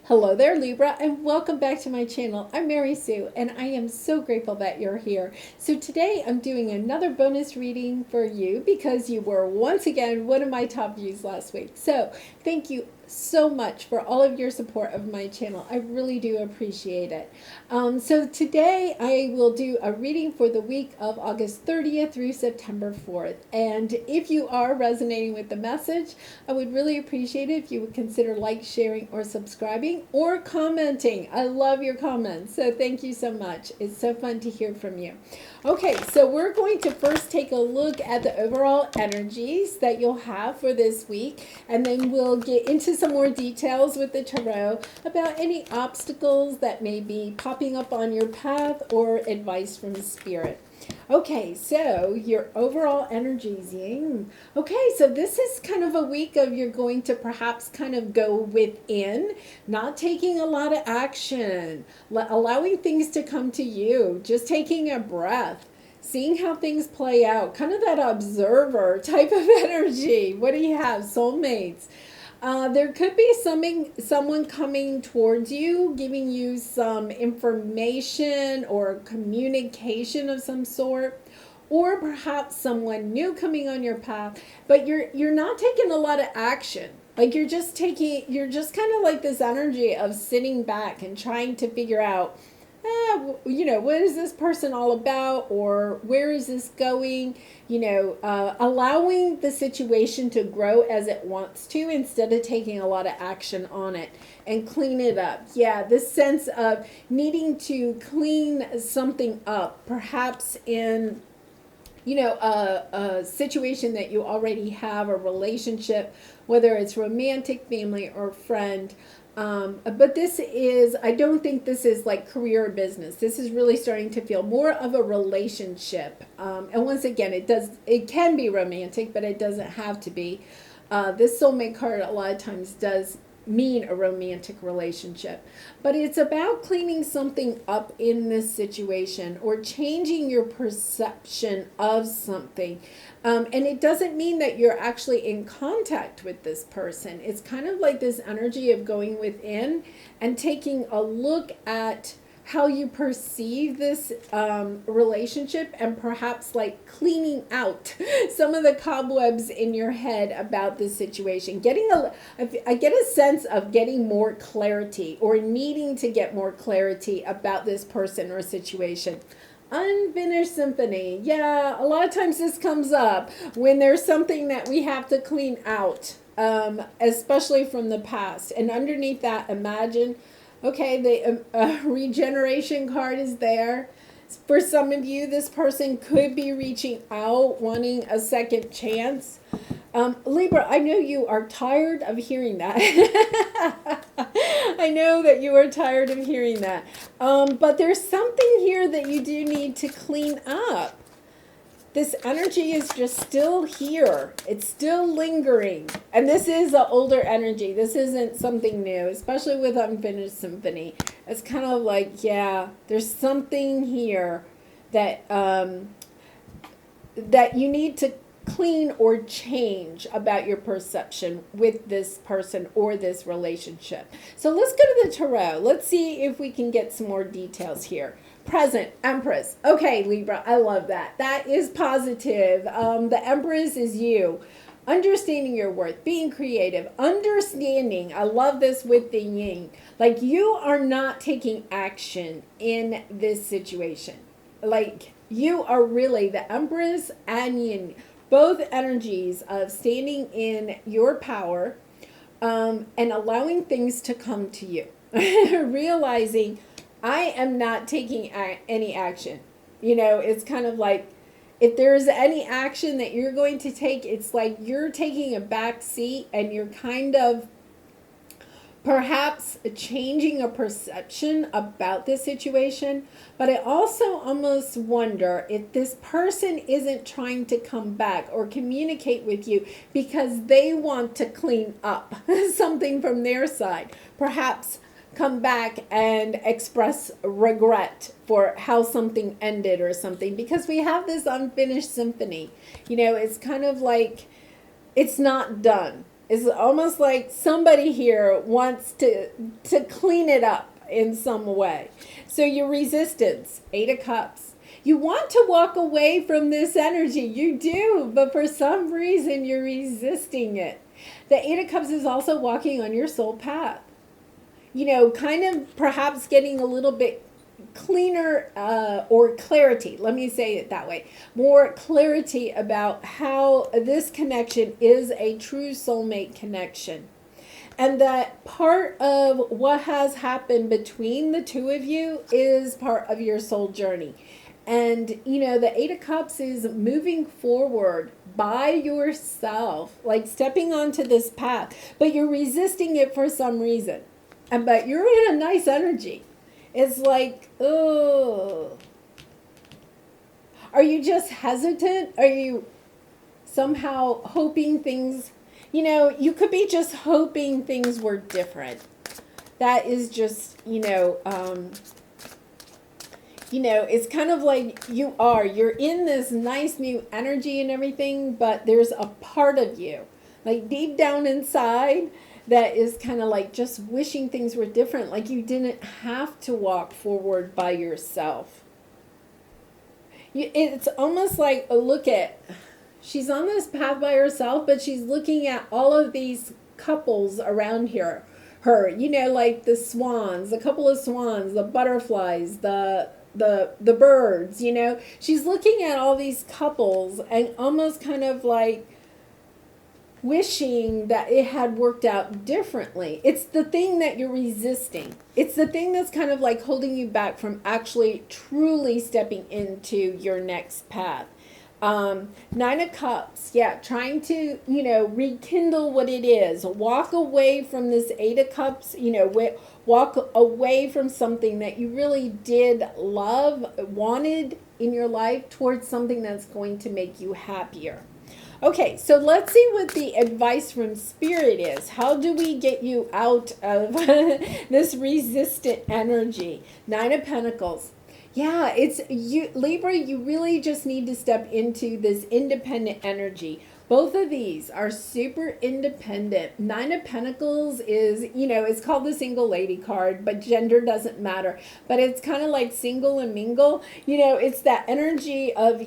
Hello there, Libra, and welcome back to my channel. I'm Mary Sue, and I am so grateful that you're here. So today I'm doing another bonus reading for you because you were once again one of my top views last week. So thank you so much for all of your support of my channel. I really do appreciate it. So today I will do a reading for the week of August 30th through September 4th. And if you are resonating with the message, I would really appreciate it if you would consider sharing, or subscribing, or commenting. I love your comments. So thank you so much. It's so fun to hear from you. Okay, so we're going to first take a look at the overall energies that you'll have for this week, and then we'll get into some more details with the tarot about any obstacles that may be popping up on your path or advice from Spirit. Okay, so your overall energies, Ying. Okay, so this is kind of a week of you're going to perhaps kind of go within, not taking a lot of action, allowing things to come to you, just taking a breath, seeing how things play out, kind of that observer type of energy. What do you have? Soulmates. There could be someone coming towards you, giving you some information or communication of some sort, or perhaps someone new coming on your path, but you're not taking a lot of action. Like you're just kind of like this energy of sitting back and trying to figure out, what is this person all about, or where is this going? Allowing the situation to grow as it wants to instead of taking a lot of action on it and clean it up. Yeah, this sense of needing to clean something up, perhaps in a situation that you already have, a relationship, whether it's romantic, family, or friend. But I don't think this is like career or business. This is really starting to feel more of a relationship. And once again, it can be romantic, but it doesn't have to be. This soulmate card a lot of times does mean a romantic relationship, but it's about cleaning something up in this situation or changing your perception of something. And it doesn't mean that you're actually in contact with this person. It's kind of like this energy of going within and taking a look at how you perceive this relationship, and perhaps like cleaning out some of the cobwebs in your head about this situation. I get a sense of getting more clarity or needing to get more clarity about this person or situation. Unfinished symphony. Yeah, a lot of times this comes up when there's something that we have to clean out, especially from the past. And underneath that, imagine, okay, the regeneration card is there. For some of you, this person could be reaching out, wanting a second chance. Libra, I know you are tired of hearing that. I know that you are tired of hearing that. But there's something here that you do need to clean up. This energy is just still here. It's still lingering. And this is an older energy. This isn't something new, especially with Unfinished Symphony. It's kind of like, yeah, there's something here that that you need to clean or change about your perception with this person or this relationship. So let's go to the tarot. Let's see if we can get some more details here. Present, Empress. Okay, Libra, I love that. That is positive. The Empress is you. Understanding your worth, being creative, understanding. I love this with the yin. Like you are not taking action in this situation. Like you are really the Empress and yin. Both energies of standing in your power and allowing things to come to you. Realizing I am not taking any action. It's kind of like if there's any action that you're going to take, it's like you're taking a back seat and you're kind of perhaps changing a perception about this situation. But I also almost wonder if this person isn't trying to come back or communicate with you because they want to clean up something from their side. Perhaps come back and express regret for how something ended or something, because we have this unfinished symphony. It's kind of like it's not done. It's almost like somebody here wants to clean it up in some way. So your resistance, Eight of Cups. You want to walk away from this energy. You do, but for some reason you're resisting it. The Eight of Cups is also walking on your soul path. You know, kind of perhaps getting a little bit cleaner or clarity. Let me say it that way. More clarity about how this connection is a true soulmate connection. And that part of what has happened between the two of you is part of your soul journey. And, you know, the Eight of Cups is moving forward by yourself, like stepping onto this path, but you're resisting it for some reason. But you're in a nice energy. It's like, oh. Are you just hesitant? Are you somehow hoping things, you know, you could be just hoping things were different. That is just, it's kind of like you're in this nice new energy and everything, but there's a part of you, like deep down inside, that is kind of like just wishing things were different, like you didn't have to walk forward by yourself. It's almost like, look at, she's on this path by herself, but she's looking at all of these couples around her, like the swans, a couple of swans, the butterflies, the birds, she's looking at all these couples and almost kind of like wishing that it had worked out differently. It's the thing that you're resisting. It's the thing that's kind of like holding you back from actually truly stepping into your next path. Nine of Cups, trying to, rekindle what it is. Walk away from this Eight of Cups, walk away from something that you really did love, wanted in your life, towards something that's going to make you happier. Okay, so let's see what the advice from Spirit is. How do we get you out of this resistant energy? Nine of Pentacles. Yeah, it's you, Libra, you really just need to step into this independent energy. Both of these are super independent. Nine of Pentacles is, it's called the single lady card, but gender doesn't matter. But it's kind of like single and mingle. It's that energy of,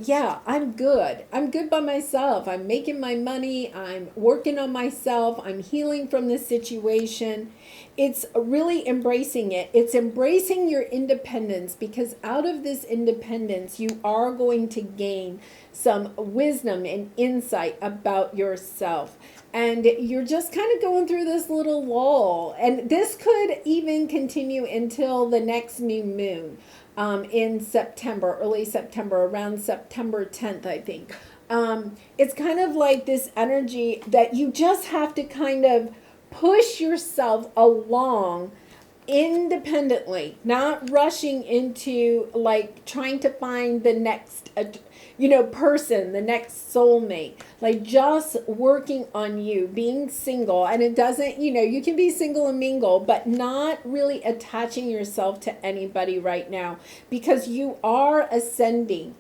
I'm good. I'm good by myself. I'm making my money. I'm working on myself. I'm healing from this situation. It's really embracing it. It's embracing your independence, because out of this independence, you are going to gain some wisdom and insight about yourself. And you're just kind of going through this little lull. And this could even continue until the next new moon in September, early September, around September 10th, I think. It's kind of like this energy that you just have to kind of push yourself along independently, not rushing into like trying to find the next person, the next soulmate, like just working on you, being single. And it doesn't, you can be single and mingle, but not really attaching yourself to anybody right now, because you are ascending.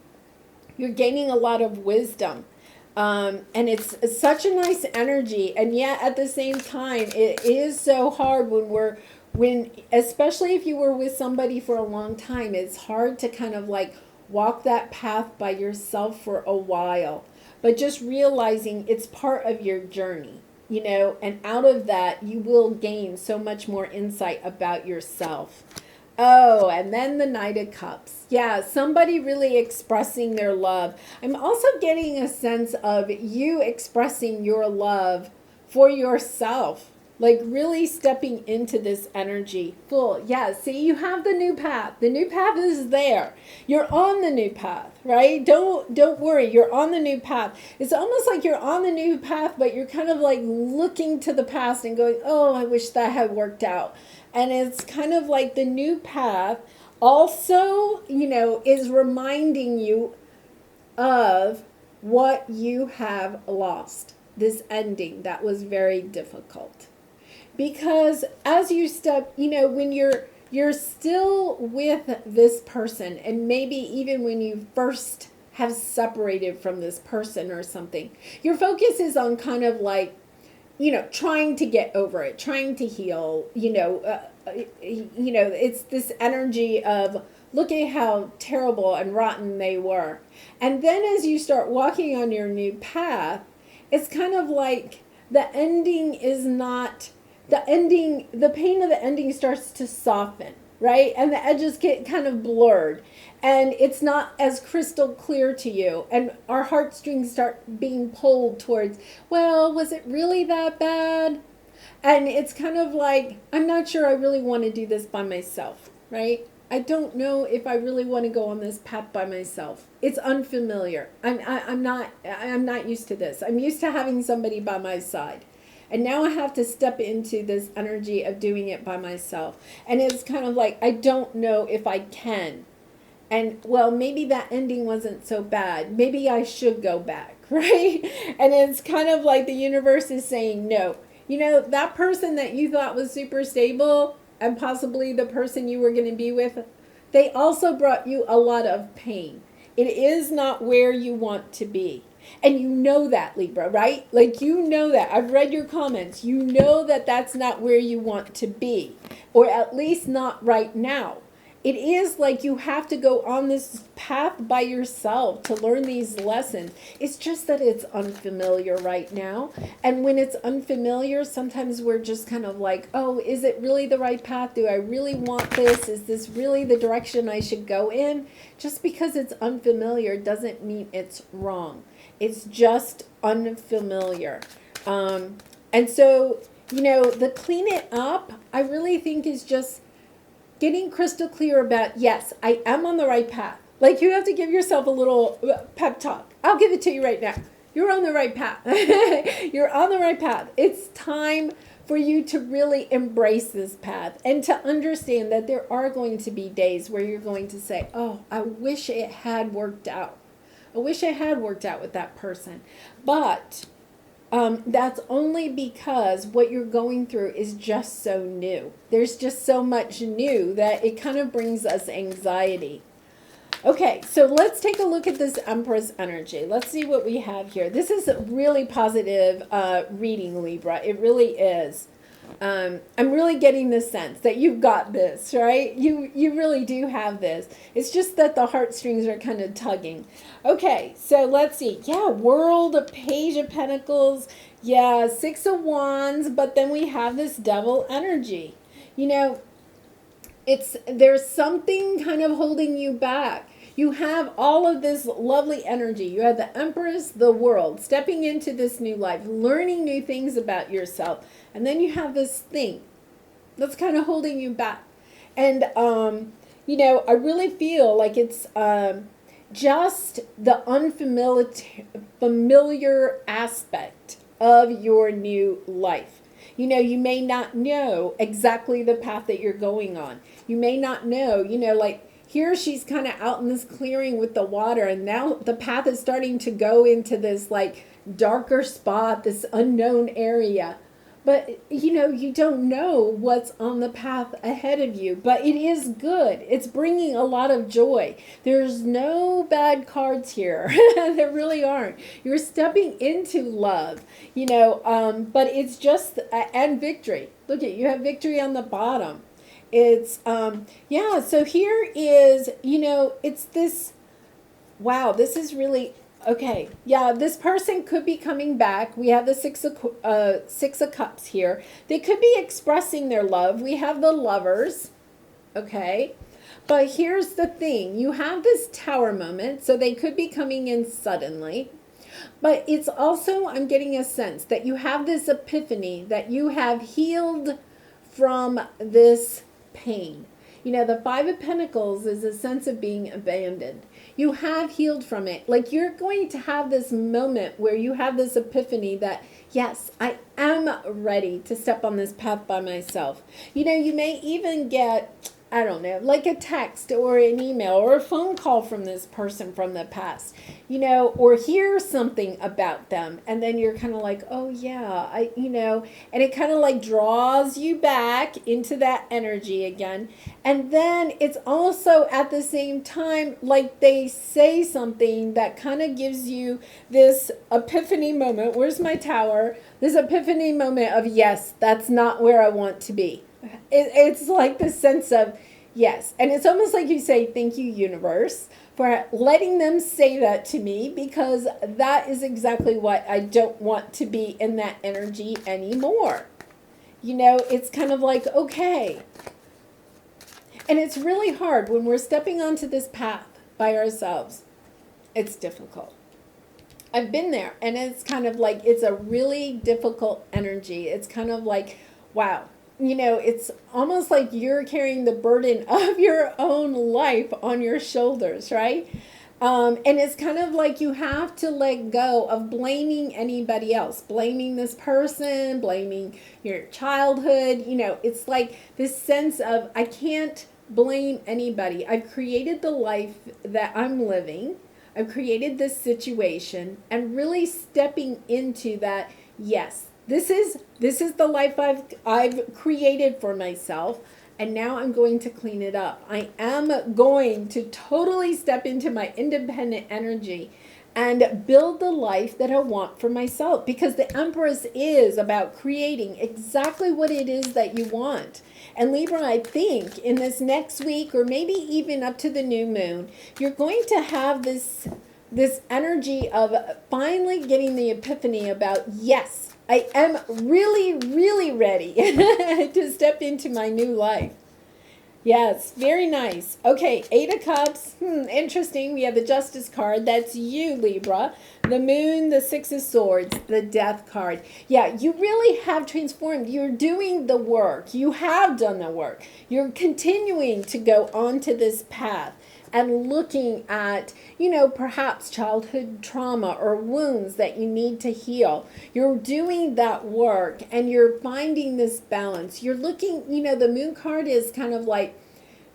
You're gaining a lot of wisdom. And it's such a nice energy, and yet at the same time, it is so hard when especially if you were with somebody for a long time, it's hard to kind of like walk that path by yourself for a while, but just realizing it's part of your journey, and out of that, you will gain so much more insight about yourself. Oh, and then the Knight of Cups. Yeah, somebody really expressing their love. I'm also getting a sense of you expressing your love for yourself, like really stepping into this energy full. Yeah, see, you have the new path. The new path is there. You're on the new path, right? Don't worry, you're on the new path. It's almost like you're on the new path, but you're kind of like looking to the past and going, oh, I wish that had worked out. And it's kind of like the new path also, is reminding you of what you have lost. This ending that was very difficult. Because as you step, when you're still with this person, and maybe even when you first have separated from this person or something, your focus is on kind of like trying to get over it, trying to heal, it's this energy of look at how terrible and rotten they were. And then as you start walking on your new path, it's kind of like the ending is not the ending, the pain of the ending starts to soften, right? And the edges get kind of blurred and it's not as crystal clear to you. And our heartstrings start being pulled towards, well, was it really that bad? And it's kind of like, I'm not sure I really want to do this by myself, right? I don't know if I really want to go on this path by myself. It's unfamiliar. I'm not used to this. I'm used to having somebody by my side. And now I have to step into this energy of doing it by myself. And it's kind of like, I don't know if I can. And well, maybe that ending wasn't so bad. Maybe I should go back, right? And it's kind of like the universe is saying, no. That person that you thought was super stable and possibly the person you were going to be with, they also brought you a lot of pain. It is not where you want to be. And you know that, Libra, right? Like, you know that. I've read your comments. You know that that's not where you want to be, or at least not right now. It is like you have to go on this path by yourself to learn these lessons. It's just that it's unfamiliar right now. And when it's unfamiliar, sometimes we're just kind of like, oh, is it really the right path? Do I really want this? Is this really the direction I should go in? Just because it's unfamiliar doesn't mean it's wrong. It's just unfamiliar. And so, the clean it up, I really think is just getting crystal clear about, yes, I am on the right path. Like, you have to give yourself a little pep talk. I'll give it to you right now. You're on the right path. You're on the right path. It's time for you to really embrace this path and to understand that there are going to be days where you're going to say, oh, I wish it had worked out. I wish I had worked out with that person. But that's only because what you're going through is just so new. There's just so much new that it kind of brings us anxiety. Okay, so let's take a look at this Empress energy. Let's see what we have here. This is a really positive reading, Libra. It really is. I'm really getting the sense that you've got this, right? You really do have this. It's just that the heartstrings are kind of tugging. Okay, so let's see. Yeah, World, Page of Pentacles. Yeah, Six of Wands, but then we have this Devil energy. There's something kind of holding you back. You have all of this lovely energy. You have the Empress, the World, stepping into this new life, learning new things about yourself. And then you have this thing that's kind of holding you back. And, I really feel like it's just the unfamiliar aspect of your new life. You may not know exactly the path that you're going on. You may not know, like, here she's kind of out in this clearing with the water, and now the path is starting to go into this like darker spot, this unknown area. But, you don't know what's on the path ahead of you, but it is good. It's bringing a lot of joy. There's no bad cards here. There really aren't. You're stepping into love, but it's just, and victory. Look at, you have victory on the bottom. It's, so here is, it's this, wow, this is really, okay. Yeah, this person could be coming back. We have the Six of Cups here. They could be expressing their love. We have the Lovers, okay. But here's the thing. You have this Tower moment, so they could be coming in suddenly. But it's also, I'm getting a sense that you have this epiphany that you have healed from this pain. The Five of Pentacles is a sense of being abandoned. You have healed from it. Like, you're going to have this moment where you have this epiphany that, yes, I am ready to step on this path by myself. You may even get I don't know, like a text or an email or a phone call from this person from the past, or hear something about them. And then you're kind of like, oh yeah, and it kind of like draws you back into that energy again. And then it's also at the same time, like they say something that kind of gives you this epiphany moment. Where's my tower? This epiphany moment of, yes, that's not where I want to be. It's like the sense of yes. And it's almost like you say, thank you, universe, for letting them say that to me, because that is exactly what I don't want to be in that energy anymore. It's kind of like, okay. And it's really hard when we're stepping onto this path by ourselves. It's difficult. I've been there, and it's kind of like, it's a really difficult energy. It's kind of like, wow. It's almost like you're carrying the burden of your own life on your shoulders, right? And it's kind of like you have to let go of blaming anybody else, blaming this person, blaming your childhood. It's like this sense of, I can't blame anybody. I've created the life that I'm living. I've created this situation, and really stepping into that, yes, this is the life I've created for myself, and now I'm going to clean it up. I am going to totally step into my independent energy and build the life that I want for myself, because the Empress is about creating exactly what it is that you want. And Libra, I think in this next week, or maybe even up to the new moon, you're going to have this energy of finally getting the epiphany about, yes, I am really, really ready to step into my new life. Yes, very nice. Okay, Eight of Cups. Interesting. We have the Justice card. That's you, Libra. The Moon, the Six of Swords, the Death card. Yeah, you really have transformed. You're doing the work. You have done the work. You're continuing to go onto this path and looking at, perhaps childhood trauma or wounds that you need to heal. You're doing that work, and you're finding this balance. You're looking, the Moon card is kind of like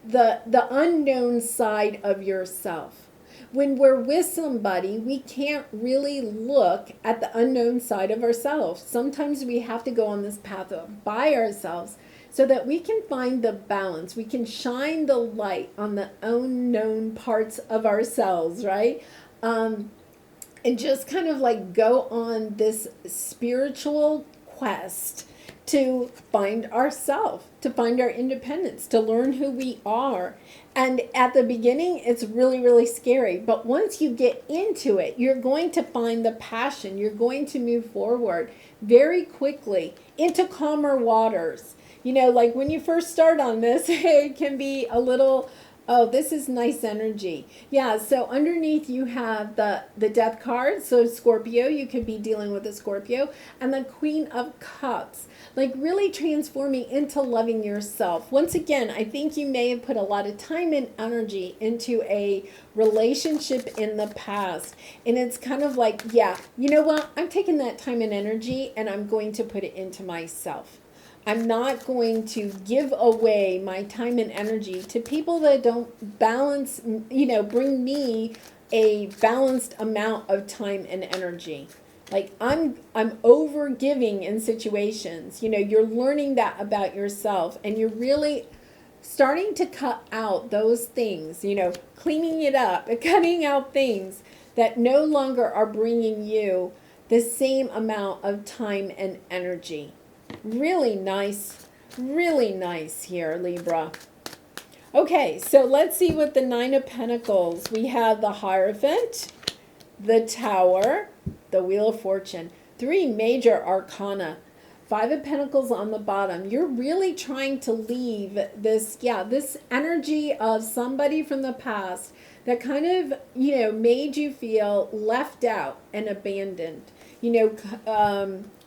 the unknown side of yourself. When we're with somebody, we can't really look at the unknown side of ourselves. Sometimes we have to go on this path by ourselves, so that we can find the balance. We can shine the light on the unknown parts of ourselves, right? And just kind of like go on this spiritual quest to find ourselves, to find our independence, to learn who we are. And at the beginning, it's really, really scary. But once you get into it, you're going to find the passion. You're going to move forward very quickly into calmer waters. Like when you first start on this, it can be a little, oh, this is nice energy. Yeah, so underneath you have the Death card. So Scorpio, you could be dealing with a Scorpio. And the Queen of Cups, like really transforming into loving yourself. Once again, I think you may have put a lot of time and energy into a relationship in the past. And it's kind of like, yeah, you know what? I'm taking that time and energy and I'm going to put it into myself. I'm not going to give away my time and energy to people that don't balance, bring me a balanced amount of time and energy. Like I'm over giving in situations. You're learning that about yourself, and you're really starting to cut out those things, cleaning it up, cutting out things that no longer are bringing you the same amount of time and energy. Really nice here, Libra. Okay, so let's see what the Nine of Pentacles. We have the Hierophant, the Tower, the Wheel of Fortune. Three major arcana. Five of Pentacles on the bottom. You're really trying to leave this energy of somebody from the past that kind of, made you feel left out and abandoned.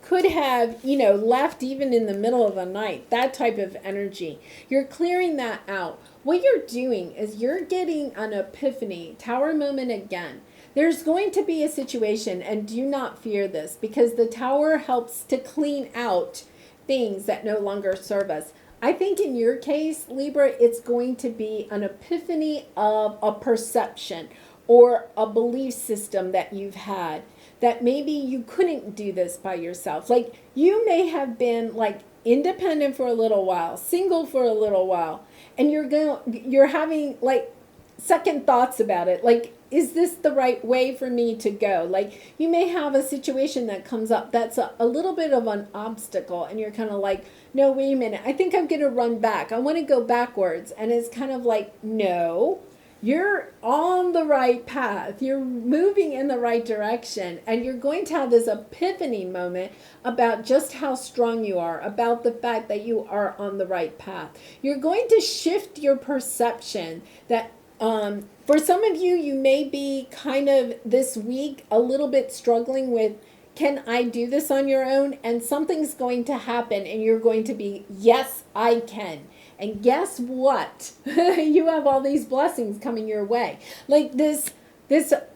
Could have, left even in the middle of the night, that type of energy. You're clearing that out. What you're doing is you're getting an epiphany, Tower moment again. There's going to be a situation, and do not fear this, because the Tower helps to clean out things that no longer serve us. I think in your case, Libra, it's going to be an epiphany of a perception or a belief system that you've had, that maybe you couldn't do this by yourself. Like you may have been like independent for a little while, single for a little while, and you're having like second thoughts about it. Like, is this the right way for me to go? Like, you may have a situation that comes up that's a little bit of an obstacle, and you're kind of like, no, wait a minute, I think I'm going to run back. I want to go backwards. And it's kind of like, no, you're on the right path. You're moving in the right direction. And you're going to have this epiphany moment about just how strong you are, about the fact that you are on the right path. You're going to shift your perception that for some of you, you may be kind of this week a little bit struggling with, can I do this on your own? And something's going to happen and you're going to be, yes, I can. And guess what? You have all these blessings coming your way. Like this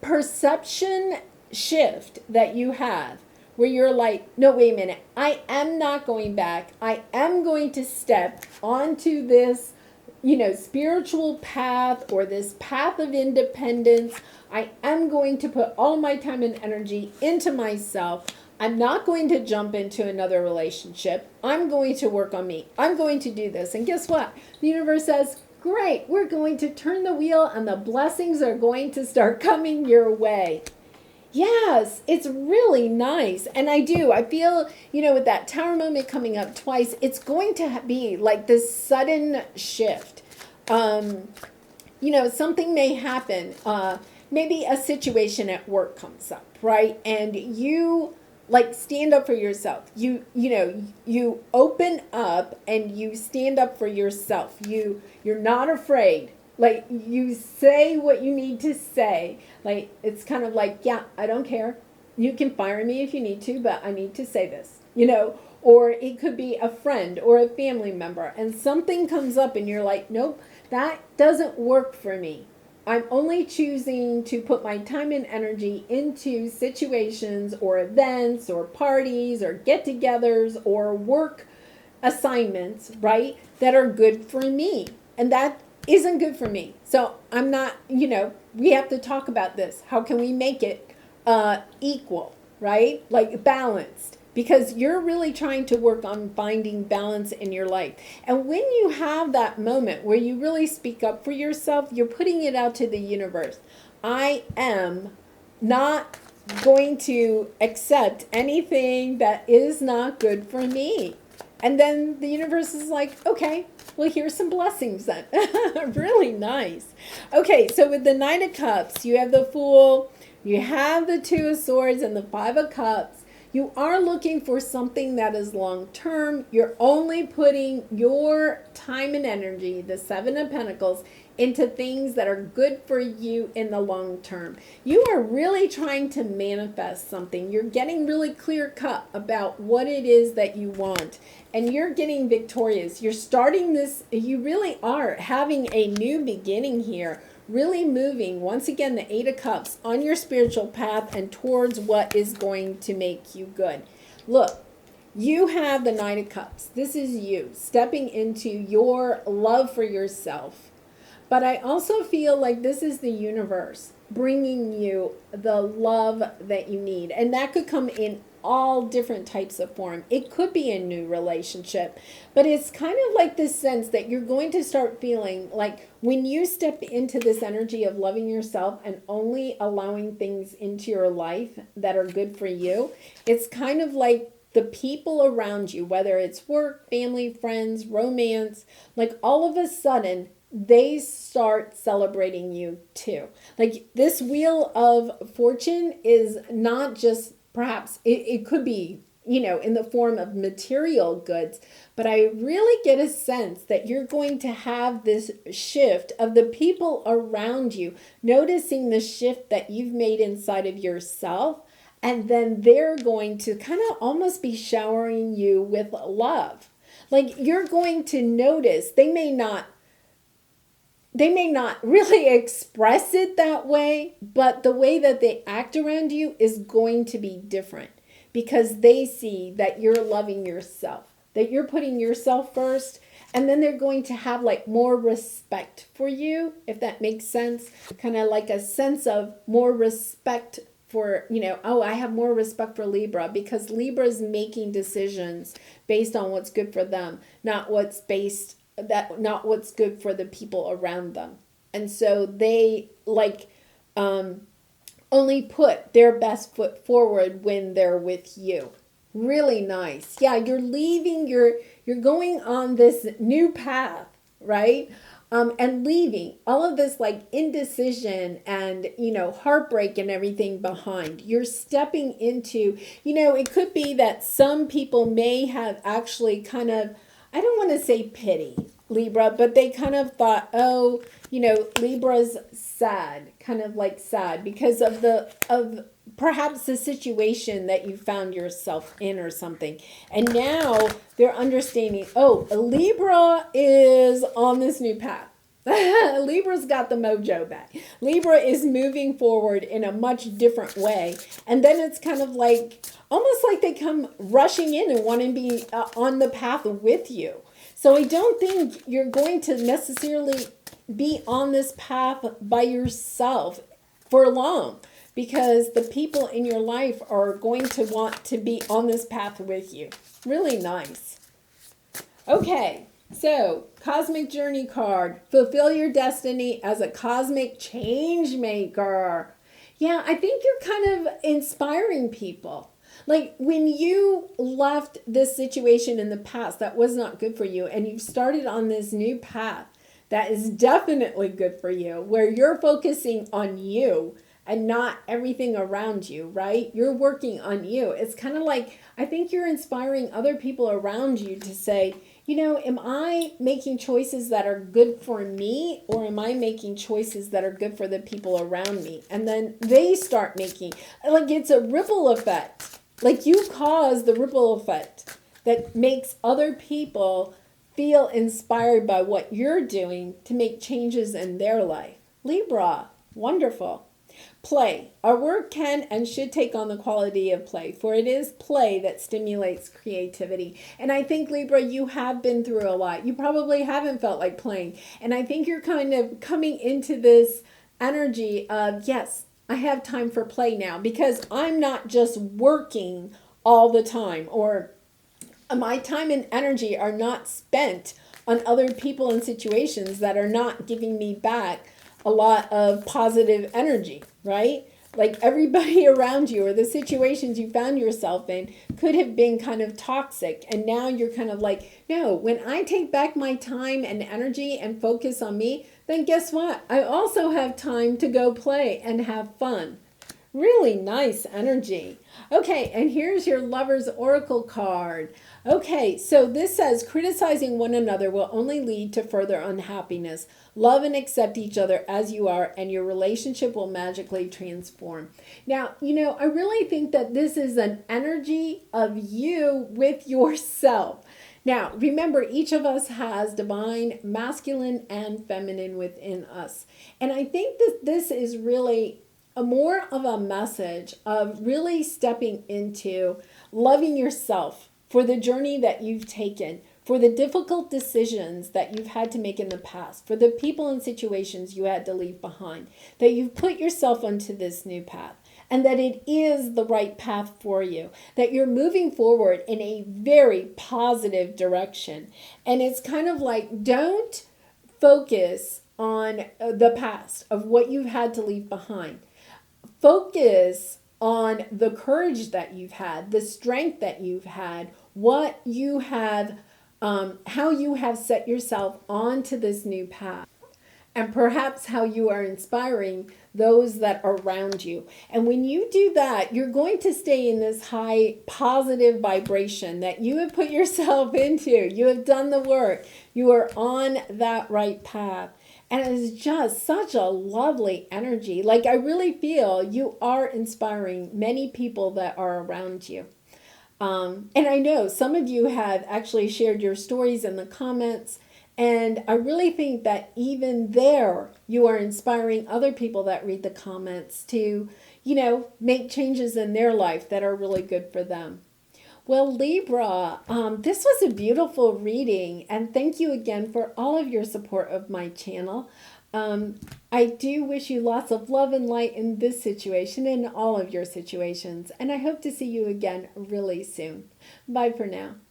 perception shift that you have where you're like, no, wait a minute. I am not going back. I am going to step onto this spiritual path or this path of independence. I am going to put all my time and energy into myself. I'm not going to jump into another relationship. I'm going to work on me. I'm going to do this. And guess what? The universe says, great, we're going to turn the wheel and the blessings are going to start coming your way. Yes, it's really nice. And I feel, with that tower moment coming up twice, it's going to be like this sudden shift. Something may happen. Maybe a situation at work comes up, right? And you like stand up for yourself. You open up and you stand up for yourself. You're not afraid. Like, you say what you need to say. Like, it's kind of like, yeah, I don't care. You can fire me if you need to, but I need to say this, Or it could be a friend or a family member, and something comes up and you're like, nope, that doesn't work for me. I'm only choosing to put my time and energy into situations or events or parties or get-togethers or work assignments, right, that are good for me. And that isn't good for me. So I'm not, we have to talk about this. How can we make it equal, right? Like balanced, because you're really trying to work on finding balance in your life. And when you have that moment where you really speak up for yourself, you're putting it out to the universe. I am not going to accept anything that is not good for me. And then the universe is like, okay, well, here's some blessings then. Really nice. Okay, so with the Knight of Cups, you have the Fool, you have the Two of Swords, and the Five of Cups. You are looking for something that is long-term. You're only putting your time and energy, the Seven of Pentacles, into things that are good for you in the long term. You are really trying to manifest something. You're getting really clear-cut about what it is that you want. And you're getting victorious. You're starting this, you really are having a new beginning here. Really moving, once again, the Eight of Cups on your spiritual path and towards what is going to make you good. Look, you have the Knight of Cups. This is you stepping into your love for yourself. But I also feel like this is the universe bringing you the love that you need. And that could come in all different types of form. It could be a new relationship, but it's kind of like this sense that you're going to start feeling like when you step into this energy of loving yourself and only allowing things into your life that are good for you, it's kind of like the people around you, whether it's work, family, friends, romance, like all of a sudden, they start celebrating you too. Like this Wheel of Fortune is not just perhaps, it could be, in the form of material goods, but I really get a sense that you're going to have this shift of the people around you, noticing the shift that you've made inside of yourself, and then they're going to kind of almost be showering you with love. Like you're going to notice, they may not really express it that way, but the way that they act around you is going to be different because they see that you're loving yourself, that you're putting yourself first, And then they're going to have like more respect for you, if that makes sense. Kind of like a sense of more respect for, oh, I have more respect for Libra, because Libra's making decisions based on what's good for them, not what's good for the people around them. And so they only put their best foot forward when they're with you. Really nice. Yeah, you're going on this new path, right? And leaving all of this like indecision and, heartbreak and everything behind. You're stepping into, it could be that some people may have actually kind of, I don't want to say pity Libra, but they kind of thought, oh, Libra's sad, kind of like sad because of perhaps the situation that you found yourself in or something. And now they're understanding, oh, Libra is on this new path. Libra's got the mojo back. Libra is moving forward in a much different way. And then it's kind of like, almost like they come rushing in and want to be on the path with you. So I don't think you're going to necessarily be on this path by yourself for long, because the people in your life are going to want to be on this path with you. Really nice. Okay, so Cosmic Journey card. Fulfill your destiny as a cosmic change maker. Yeah, I think you're kind of inspiring people. Like when you left this situation in the past that was not good for you, and you've started on this new path that is definitely good for you, where you're focusing on you and not everything around you, right? You're working on you. It's kind of like, I think you're inspiring other people around you to say, am I making choices that are good for me, or am I making choices that are good for the people around me? And then they start making, like it's a ripple effect. Like you cause the ripple effect that makes other people feel inspired by what you're doing to make changes in their life. Libra, wonderful. Play. Our work can and should take on the quality of play, for it is play that stimulates creativity. And I think, Libra, you have been through a lot. You probably haven't felt like playing. And I think you're kind of coming into this energy of, yes, I have time for play now, because I'm not just working all the time, or my time and energy are not spent on other people and situations that are not giving me back a lot of positive energy, right? Like everybody around you or the situations you found yourself in could have been kind of toxic. And now you're kind of like, no, when I take back my time and energy and focus on me, then guess what? I also have time to go play and have fun. Really nice energy. Okay, and here's your Lover's Oracle card. Okay, so this says, criticizing one another will only lead to further unhappiness. Love and accept each other as you are, and your relationship will magically transform. Now, I really think that this is an energy of you with yourself. Now, remember, each of us has divine masculine and feminine within us. And I think that this is really more of a message of really stepping into loving yourself for the journey that you've taken, for the difficult decisions that you've had to make in the past, for the people and situations you had to leave behind, that you've put yourself onto this new path, and that it is the right path for you, that you're moving forward in a very positive direction. And it's kind of like, don't focus on the past of what you've had to leave behind. Focus on the courage that you've had, the strength that you've had, what you have, how you have set yourself onto this new path, and perhaps how you are inspiring those that are around you. And when you do that, you're going to stay in this high positive vibration that you have put yourself into. You have done the work. You are on that right path. And it is just such a lovely energy. Like, I really feel you are inspiring many people that are around you. And I know some of you have actually shared your stories in the comments. And I really think that even there, you are inspiring other people that read the comments to, make changes in their life that are really good for them. Well, Libra, this was a beautiful reading, and thank you again for all of your support of my channel. I do wish you lots of love and light in this situation and all of your situations, and I hope to see you again really soon. Bye for now.